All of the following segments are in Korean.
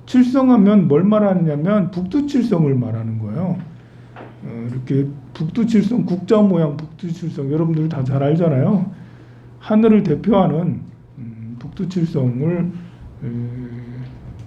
칠성하면 뭘 말하느냐면 북두칠성을 말하는 거예요. 이렇게 북두칠성, 국자 모양 북두칠성 여러분들 다 잘 알잖아요. 하늘을 대표하는 북두칠성을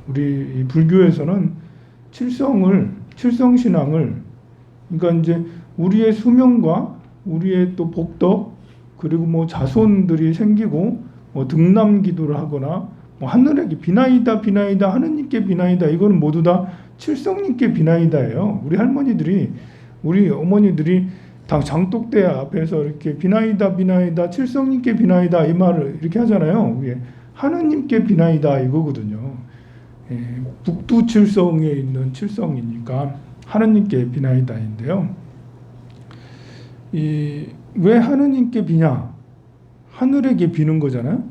우리 불교에서는 칠성신앙을 그러니까 이제 우리의 수명과 우리의 또 복덕 그리고 뭐 자손들이 생기고 뭐 등남기도를 하거나 뭐 하늘에게 비나이다 비나이다 하느님께 비나이다 이거는 모두 다 칠성님께 비나이다예요. 우리 할머니들이 우리 어머니들이 당 장독대 앞에서 이렇게 비나이다 비나이다 칠성님께 비나이다 이 말을 이렇게 하잖아요. 그게 하느님께 비나이다 이거거든요. 예, 북두칠성에 있는 칠성이니까 하느님께 비나이다인데요. 왜 하느님께 비냐? 하늘에게 비는 거잖아요.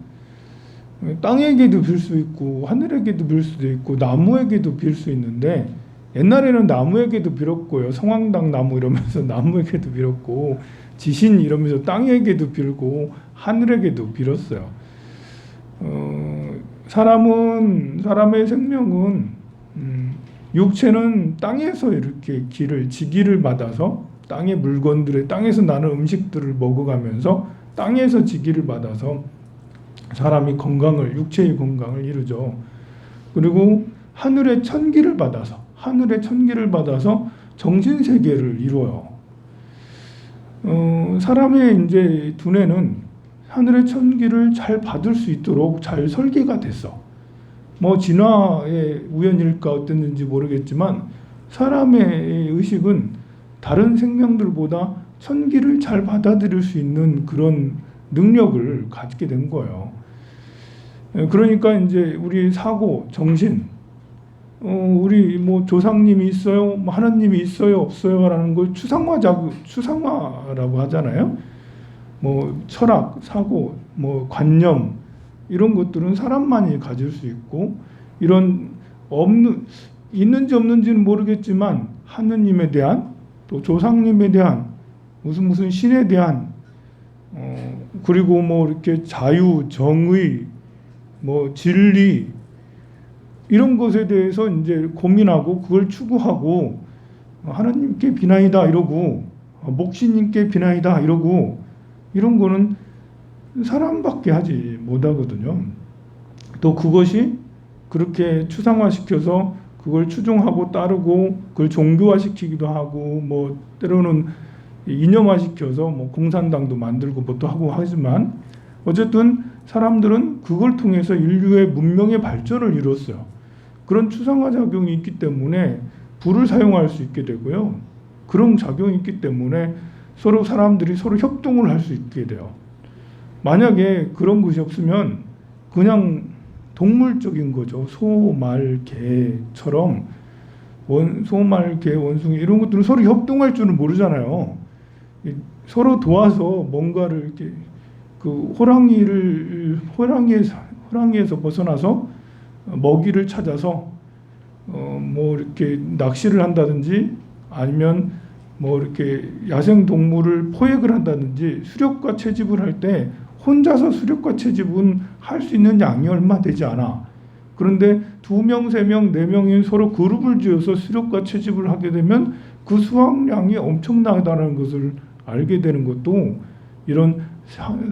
땅에게도 빌 수 있고 하늘에게도 빌 수도 있고 나무에게도 빌 수 있는데 옛날에는 나무에게도 빌었고요. 성황당 나무 이러면서 나무에게도 빌었고 지신 이러면서 땅에게도 빌고 하늘에게도 빌었어요. 사람의 생명은 육체는 땅에서 이렇게 지기를 받아서 땅의 물건들의 땅에서 나는 음식들을 먹어가면서 땅에서 지기를 받아서 사람이 육체의 건강을 이루죠. 그리고 하늘의 천기를 받아서 정신세계를 이루어요. 사람의 이제 두뇌는 하늘의 천기를 잘 받을 수 있도록 잘 설계가 됐어. 뭐 진화의 우연일까 어땠는지 모르겠지만 사람의 의식은 다른 생명들보다 천기를 잘 받아들일 수 있는 그런 능력을 가지게 된 거예요. 그러니까 이제 우리 사고, 정신, 우리 뭐 조상님이 있어요, 뭐 하나님이 있어요, 없어요라는 걸 추상화라고 하잖아요. 뭐 철학, 사고, 뭐 관념 이런 것들은 사람만이 가질 수 있고 이런 있는지 없는지는 모르겠지만 하느님에 대한 또 조상님에 대한 무슨 신에 대한 그리고 뭐 이렇게 자유, 정의, 뭐 진리 이런 것에 대해서 이제 고민하고 그걸 추구하고 하나님께 비나이다 이러고 목신님께 비나이다 이러고 이런 거는 사람밖에 하지 못하거든요. 또 그것이 그렇게 추상화시켜서 그걸 추종하고 따르고 그걸 종교화시키기도 하고 뭐 때로는 이념화시켜서 뭐 공산당도 만들고 뭐 또 하고 하지만 어쨌든 사람들은 그걸 통해서 인류의 문명의 발전을 이뤘어요. 그런 추상화 작용이 있기 때문에 불을 사용할 수 있게 되고요. 그런 작용이 있기 때문에 사람들이 서로 협동을 할 수 있게 돼요. 만약에 그런 것이 없으면 그냥 동물적인 거죠. 소, 말, 개처럼 소, 말, 개, 원숭이 이런 것들은 서로 협동할 줄은 모르잖아요. 서로 도와서 뭔가를 이렇게 그 호랑이에서 벗어나서 먹이를 찾아서 뭐 이렇게 낚시를 한다든지 아니면 뭐 이렇게 야생 동물을 포획을 한다든지 수렵과 채집을 할 때 혼자서 수렵과 채집은 할 수 있는 양이 얼마 되지 않아. 그런데 2명, 3명, 4명이 서로 그룹을 지어서 수렵과 채집을 하게 되면 그 수확량이 엄청나다는 것을 알게 되는 것도 이런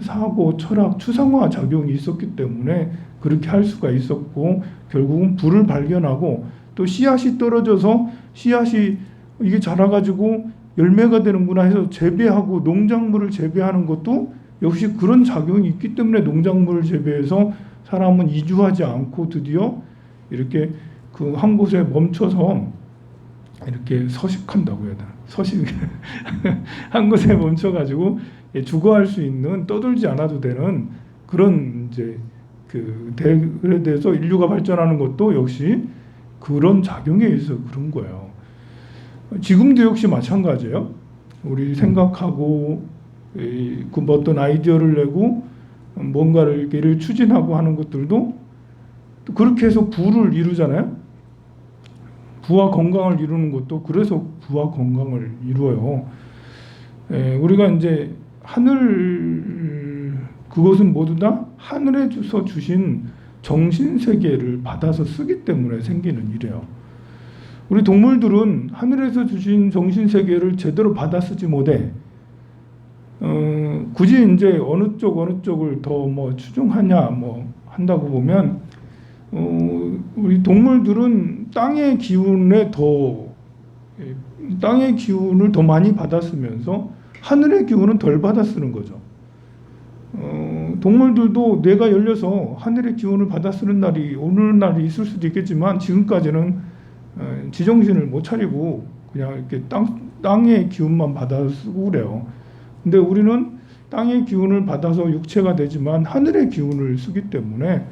사고, 철학, 추상화 작용이 있었기 때문에 그렇게 할 수가 있었고 결국은 불을 발견하고 또 씨앗이 떨어져서 씨앗이 이게 자라가지고 열매가 되는구나 해서 재배하고 농작물을 재배하는 것도 역시 그런 작용이 있기 때문에 농작물을 재배해서 사람은 이주하지 않고 드디어 이렇게 그 한 곳에 멈춰서 이렇게 서식한다고 해야 되나? 서식 한 곳에 멈춰가지고 주거할 수 있는 떠돌지 않아도 되는 그런 이제 그에 대해서 인류가 발전하는 것도 역시 그런 작용에 의해서 그런 거예요. 지금도 역시 마찬가지예요. 우리 생각하고 그 어떤 아이디어를 내고 뭔가를 이렇게 추진하고 하는 것들도 또 그렇게 해서 부를 이루잖아요. 부와 건강을 이루는 것도 그래서 부와 건강을 이루어요. 우리가 이제 그것은 모두 다 하늘에서 주신 정신세계를 받아서 쓰기 때문에 생기는 일이에요. 우리 동물들은 하늘에서 주신 정신세계를 제대로 받아 쓰지 못해. 굳이 이제 어느 쪽을 더 뭐 추종하냐 뭐 한다고 보면, 우리 동물들은 땅의 기운을 더 많이 받아 쓰면서 하늘의 기운은 덜 받아 쓰는 거죠. 동물들도 뇌가 열려서 하늘의 기운을 받아 쓰는 날이 오는 날이 있을 수도 있겠지만, 지금까지는 지정신을 못 차리고 그냥 이렇게 땅의 기운만 받아 쓰고 그래요. 근데 우리는 땅의 기운을 받아서 육체가 되지만 하늘의 기운을 쓰기 때문에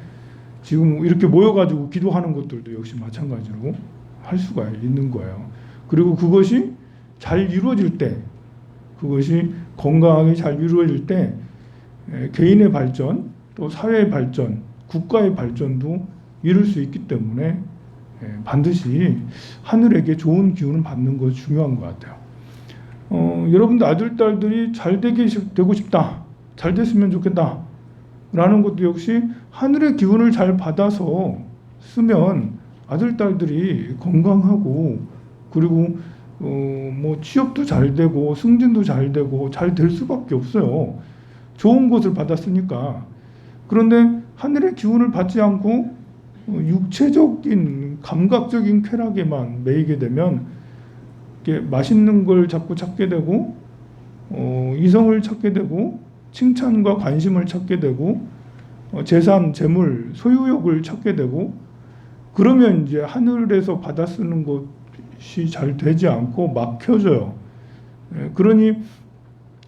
지금 이렇게 모여가지고 기도하는 것들도 역시 마찬가지로 할 수가 있는 거예요. 그리고 그것이 잘 이루어질 때, 그것이 건강하게 잘 이루어질 때 개인의 발전, 또 사회의 발전, 국가의 발전도 이룰 수 있기 때문에 반드시 하늘에게 좋은 기운을 받는 것이 중요한 것 같아요. 여러분들 아들, 딸들이 잘 되고 싶다, 잘 됐으면 좋겠다 라는 것도 역시 하늘의 기운을 잘 받아서 쓰면 아들, 딸들이 건강하고, 그리고 뭐 취업도 잘 되고 승진도 잘 되고 잘 될 수밖에 없어요. 좋은 것을 받았으니까. 그런데 하늘의 기운을 받지 않고 육체적인 감각적인 쾌락에만 매이게 되면 이렇게 맛있는 걸 자꾸 찾게 되고, 이성을 찾게 되고, 칭찬과 관심을 찾게 되고, 재산, 재물, 소유욕을 찾게 되고, 그러면 이제 하늘에서 받아 쓰는 것이 잘 되지 않고 막혀져요. 그러니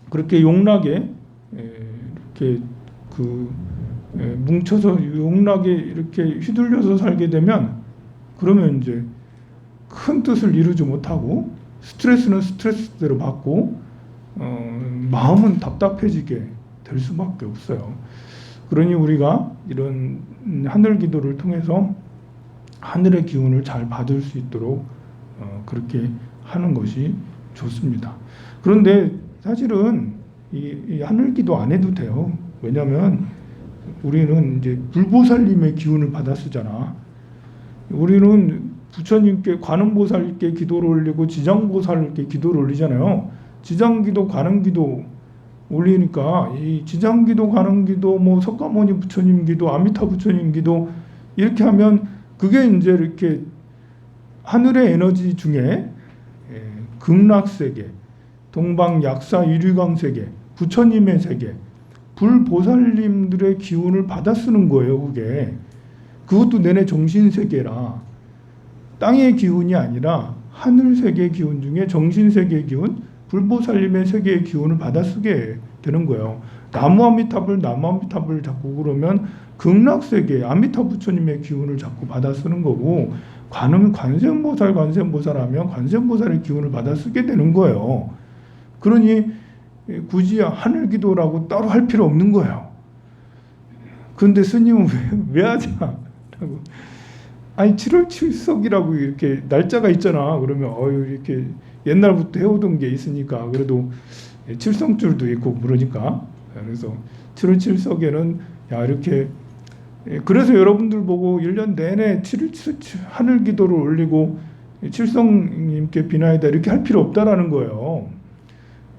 그렇게 용락에 이렇게 뭉쳐서 용락에 이렇게 휘둘려서 살게 되면, 그러면 이제 큰 뜻을 이루지 못하고 스트레스는 스트레스대로 받고 마음은 답답해지게 될 수밖에 없어요. 그러니 우리가 이런 하늘 기도를 통해서 하늘의 기운을 잘 받을 수 있도록 그렇게 하는 것이 좋습니다. 그런데 사실은 이 하늘 기도 안 해도 돼요. 왜냐하면 우리는 이제 불보살님의 기운을 받아 쓰잖아. 우리는 부처님께, 관음보살께 기도를 올리고 지장보살께 기도를 올리잖아요. 지장기도, 관음기도 올리니까 이 지장기도, 관음기도, 뭐 석가모니 부처님 기도, 아미타 부처님 기도 이렇게 하면 그게 이제 이렇게 하늘의 에너지 중에 극락세계, 동방약사 유리광세계, 부처님의 세계, 불보살님들의 기운을 받아 쓰는 거예요. 그것도 내내 정신세계라 땅의 기운이 아니라 하늘세계 기운 중에 정신세계 기운, 불보살님의 세계의 기운을 받아 쓰게 되는 거예요. 나무 아미타불 자꾸 그러면 극락세계 아미타 부처님의 기운을 자꾸 받아 쓰는 거고, 관음은 관세음보살 하면 관세음보살의 기운을 받아 쓰게 되는 거예요. 그러니 굳이 하늘 기도라고 따로 할 필요 없는 거예요. 그런데 스님은 왜 하자? 라고. 아니 7월 7석이라고 이렇게 날짜가 있잖아. 그러면 이렇게 옛날부터 해오던 게 있으니까 그래도 칠성줄도 있고 그러니까, 그래서 7월 7석에는 이렇게, 그래서 여러분들 보고 1년 내내 하늘 기도를 올리고 칠성님께 비나이다 이렇게 할 필요 없다라는 거예요.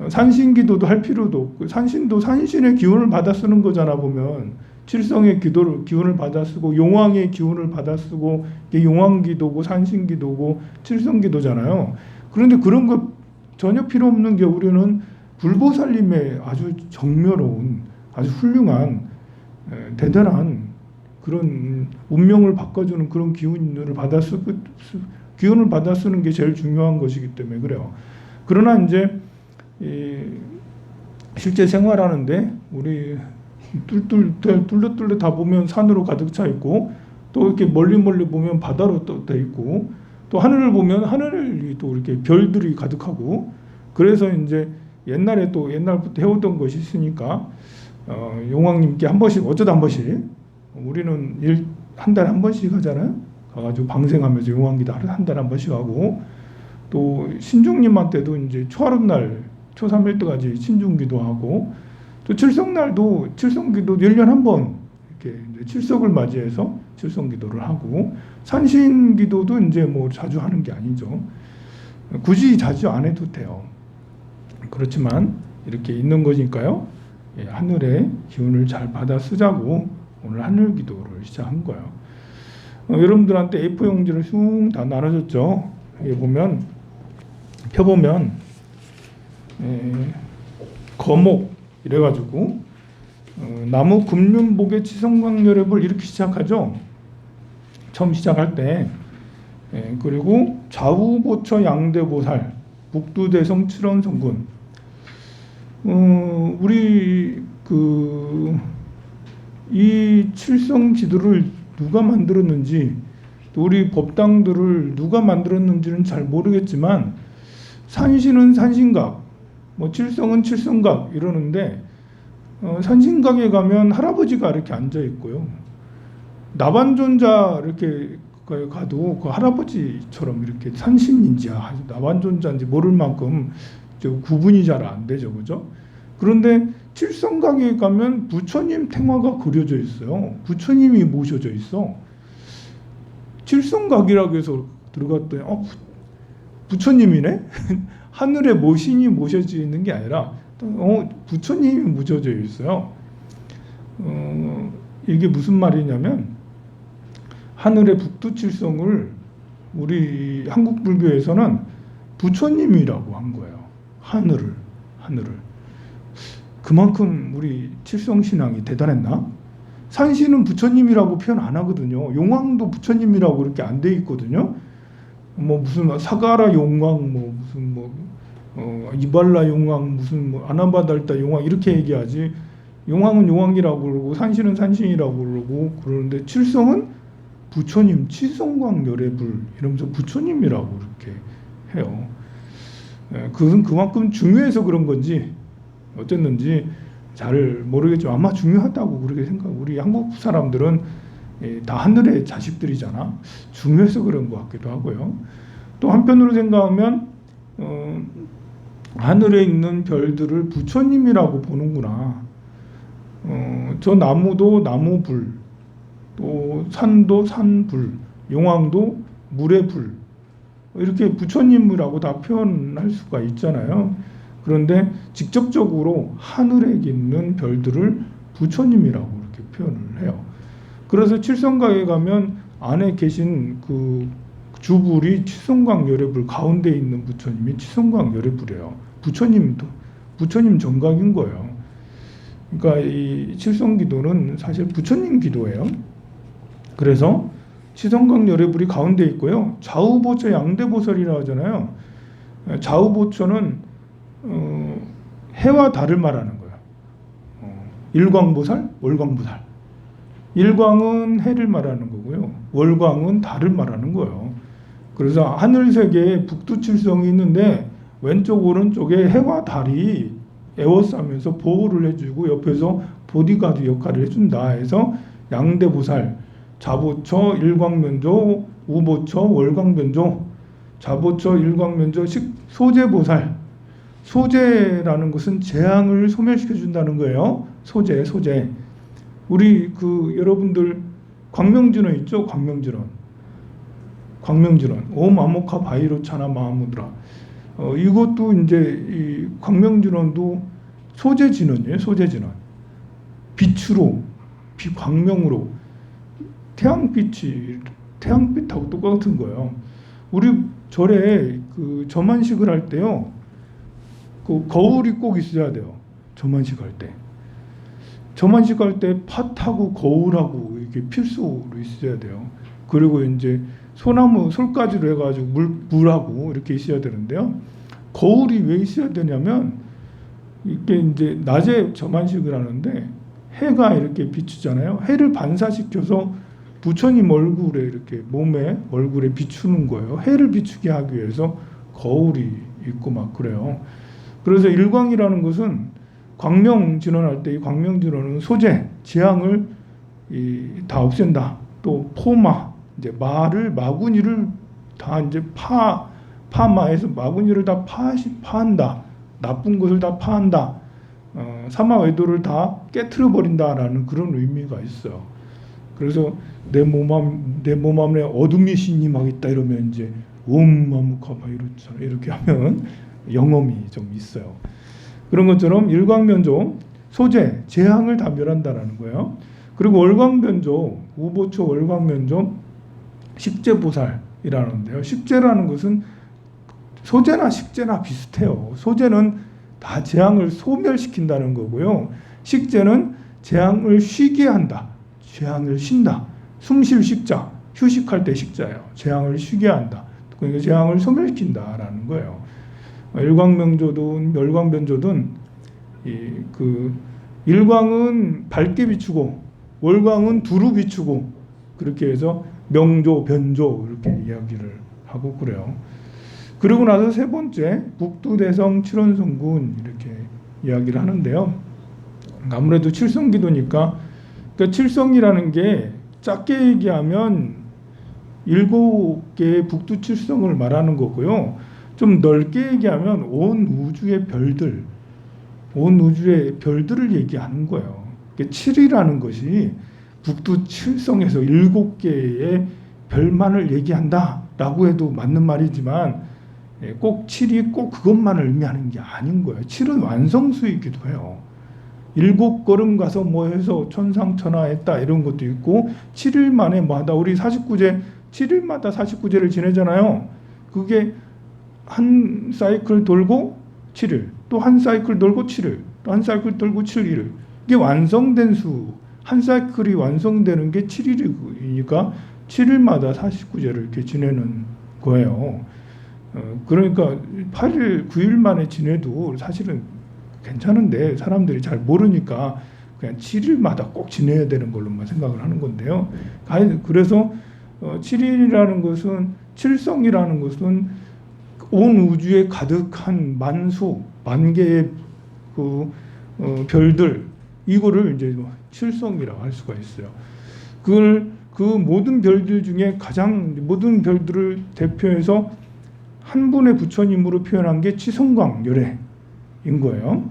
산신기도도 할 필요도 없고, 산신도 산신의 기운을 받아 쓰는 거잖아. 보면 칠성의 기운을 받아 쓰고 용왕의 기운을 받아 쓰고, 이게 용왕기도고 산신기도고 칠성기도잖아요. 그런데 그런 거 전혀 필요 없는 게, 우리는 불보살님의 아주 정묘로운, 아주 훌륭한 대단한 그런 운명을 바꿔주는 그런 기운을 받아 쓰는 게 제일 중요한 것이기 때문에 그래요. 그러나 이제 실제 생활하는데 우리 뚫려 다 보면 산으로 가득 차 있고, 또 이렇게 멀리 보면 바다로 또 돼 있고, 또 하늘을 보면 하늘이 또 이렇게 별들이 가득하고, 그래서 이제 옛날부터 해오던 것이 있으니까 용왕님께 한 번씩, 어쩌다 한 번씩, 우리는 한 달에 한 번씩 하잖아요. 가가지고 방생하면서 용왕기도 한 달에 한 번씩 하고, 또 신중님한테도 이제 초하룻날 초 3일 때까지 신중기도 하고, 또 칠성날도 칠성기도 1년에 한 번 이렇게 이제 칠석을 맞이해서 칠성기도를 하고, 산신기도도 이제 뭐 자주 하는 게 아니죠. 굳이 자주 안 해도 돼요. 그렇지만 이렇게 있는 거니까요. 예, 하늘의 기운을 잘 받아 쓰자고 오늘 하늘 기도를 시작한 거예요. 여러분들한테 A4 용지를 슝 다 나눠줬죠. 여기 보면 펴보면 거목 이래가지고 나무 금륜복의 치성광열애불 이렇게 시작하죠. 처음 시작할 때. 그리고 좌우보처 양대보살 북두대성 칠원성군. 우리 이 칠성 지도를 누가 만들었는지, 또 우리 법당들을 누가 만들었는지는 잘 모르겠지만, 산신은 산신각, 뭐 칠성은 칠성각 이러는데, 산신각에 가면 할아버지가 이렇게 앉아 있고요. 나반존자 이렇게 가도 그 할아버지처럼 이렇게 산신인지 나반존자인지 모를 만큼 구분이 잘 안 되죠, 그죠? 그런데 칠성각에 가면 부처님 탱화가 그려져 있어요. 부처님이 모셔져 있어. 칠성각이라고 해서 들어갔더니 부처님이네? 하늘에 모신이 모셔져 있는 게 아니라 부처님이 모셔져 있어요. 이게 무슨 말이냐면, 하늘의 북두칠성을 우리 한국 불교에서는 부처님이라고 한 거예요. 하늘을. 그만큼 우리 칠성신앙이 대단했나? 산신은 부처님이라고 표현 안 하거든요. 용왕도 부처님이라고 그렇게 안 돼 있거든요. 뭐 무슨 사가라 용왕, 뭐 무슨 이발라 용왕, 무슨 아나바달타 용왕 이렇게 얘기하지. 용왕은 용왕이라고 그러고 산신은 산신이라고 그러고 그러는데, 칠성은 부처님, 치성광열애불 이러면서 부처님이라고 이렇게 해요. 그것은 그만큼 중요해서 그런 건지 어쨌는지 잘 모르겠지만 아마 중요하다고 그렇게 우리 한국 사람들은 다 하늘의 자식들이잖아. 중요해서 그런 것 같기도 하고요. 또 한편으로 생각하면 하늘에 있는 별들을 부처님이라고 보는구나. 저 나무도 나무불, 또 산도 산불, 용왕도 물의 불, 이렇게 부처님이라고 다 표현할 수가 있잖아요. 그런데 직접적으로 하늘에 있는 별들을 부처님이라고 이렇게 표현을 해요. 그래서 칠성각에 가면 안에 계신 그 주불이 치성광열애불 가운데 있는 부처님이 치성광열애불이에요. 부처님 정각인 거예요. 그러니까 이 칠성기도는 사실 부처님 기도예요. 그래서 치성광열애불이 가운데 있고요. 좌우보처 양대보살이라고 하잖아요. 좌우보처는 해와 달을 말하는 거예요. 일광보살, 월광보살. 일광은 해를 말하는 거고요. 월광은 달을 말하는 거예요. 그래서 하늘세계에 북두칠성이 있는데 왼쪽 오른쪽에 해와 달이 에워싸면서 보호를 해주고 옆에서 보디가드 역할을 해준다 해서 양대보살, 좌보처, 일광면조, 우보처, 월광면조, 좌보처, 일광면조, 소재보살. 소재라는 것은 재앙을 소멸시켜 준다는 거예요. 소재. 우리 여러분들 광명진원 있죠? 광명진원. 옴 아모카 바이로차나 마하무드라. 이것도 이제 이 광명진원도 소재진원이에요. 소재진원. 빛으로, 광명으로, 태양빛하고 똑같은 거예요. 우리 절에 점안식을 할 때요, 거울이 꼭 있어야 돼요. 점안식 할 때. 점안식 할 때 팥하고 거울하고 이게 필수로 있어야 돼요. 그리고 이제 소나무 솔가지로 해가지고 물하고 이렇게 있어야 되는데요. 거울이 왜 있어야 되냐면, 이게 이제 낮에 점안식을 하는데 해가 이렇게 비추잖아요. 해를 반사시켜서 부처님 얼굴에 이렇게 얼굴에 비추는 거예요. 해를 비추게 하기 위해서 거울이 있고 막 그래요. 그래서 일광이라는 것은 광명진원할 때 이 광명진원은 소재, 재앙을 다 없앤다. 또 포마, 이제 마구니를 다 이제 파마해서 마구니를 다 파한다. 나쁜 것을 다 파한다. 사마 외도를 다 깨트려 버린다라는 그런 의미가 있어요. 그래서 내 몸 안에 어둠이 신임하겠다 이러면 이제 옴마무카마 이렇게 하면 영험이 좀 있어요. 그런 것처럼 일광면조 소재 재앙을 다 멸한다라는 거예요. 그리고 월광변조 우보초 월광면조 식재보살이라는데요. 식재라는 것은 소재나 식재나 비슷해요. 소재는 다 재앙을 소멸시킨다는 거고요. 식재는 재앙을 쉬게 한다. 재앙을 쉰다. 숨쉴 식자, 휴식할 때 식자예요. 재앙을 쉬게 한다. 그러니까 재앙을 소멸시킨다라는 거예요. 일광명조든 멸광변조든 그 일광은 밝게 비추고 월광은 두루 비추고 그렇게 해서 명조, 변조 이렇게 이야기를 하고 그래요. 그리고 나서 세 번째 북두대성 칠원성군 이렇게 이야기를 하는데요. 아무래도 칠성기도니까 그러니까 칠성이라는 게 작게 얘기하면 7개의 북두칠성을 말하는 거고요. 좀 넓게 얘기하면 온 우주의 별들, 온 우주의 별들을 얘기하는 거예요. 7이라는 것이 북두칠성에서 7개의 별만을 얘기한다라고 해도 맞는 말이지만 꼭 7이 꼭 그것만을 의미하는 게 아닌 거예요. 7은 완성수이기도 해요. 7걸음 가서 뭐 해서 천상천하했다 이런 것도 있고 7일 만에 뭐 하다 우리 49제 7일마다 49제를 지내잖아요. 그게 한 사이클 돌고 7일 또 한 사이클 돌고 7일 또 한 사이클 돌고 7일 이게 완성된 수 한 사이클이 완성되는 게 7일이니까 7일마다 49제를 이렇게 지내는 거예요. 그러니까 8일 9일 만에 지내도 사실은 괜찮은데 사람들이 잘 모르니까 그냥 7일마다 꼭 지내야 되는 걸로만 생각을 하는 건데요. 그래서 7일이라는 것은 칠성이라는 것은 온 우주에 가득한 만수 만개의 별들 이거를 이제 칠성이라고 할 수가 있어요. 그걸 그 모든 별들 중에 가장 모든 별들을 대표해서 한 분의 부처님으로 표현한 게 치성광열애인 거예요.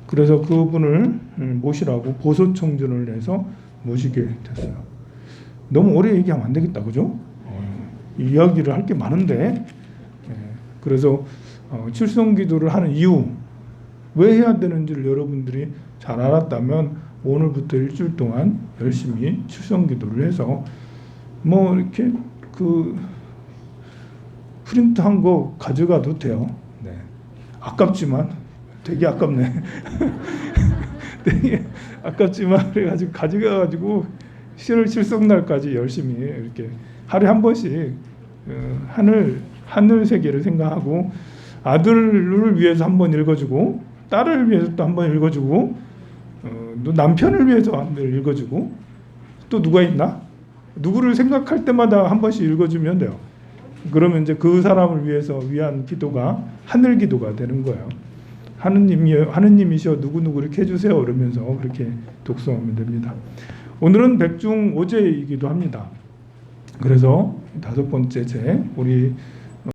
그래서 그분을 모시라고 보소청전을 해서 모시게 됐어요. 너무 오래 얘기하면 안 되겠다, 그죠? 이야기를 할 게 많은데 그래서 칠성기도를 하는 이유 왜 해야 되는지를 여러분들이 잘 알았다면 오늘부터 일주일 동안 열심히 칠성기도를 해서 뭐 이렇게 그 프린트한 거 가져가도 돼요. 네. 아깝지만 되게 아깝네. 되게 아깝지만 그래가지고 가져가가지고 7월 칠성날까지 열심히 이렇게 하루에 한 번씩 하늘 세계를 생각하고 아들을 위해서 한 번 읽어주고 딸을 위해서 또 한 번 읽어주고 또 남편을 위해서 한 번 읽어주고 또 누가 있나? 누구를 생각할 때마다 한 번씩 읽어주면 돼요. 그러면 이제 그 사람을 위해서 위한 기도가 하늘 기도가 되는 거예요. 하느님이시여 누구누구 이렇게 해주세요. 그러면서 그렇게 독송하면 됩니다. 오늘은 백중 오제이기도 합니다. 그래서 5번째 제 우리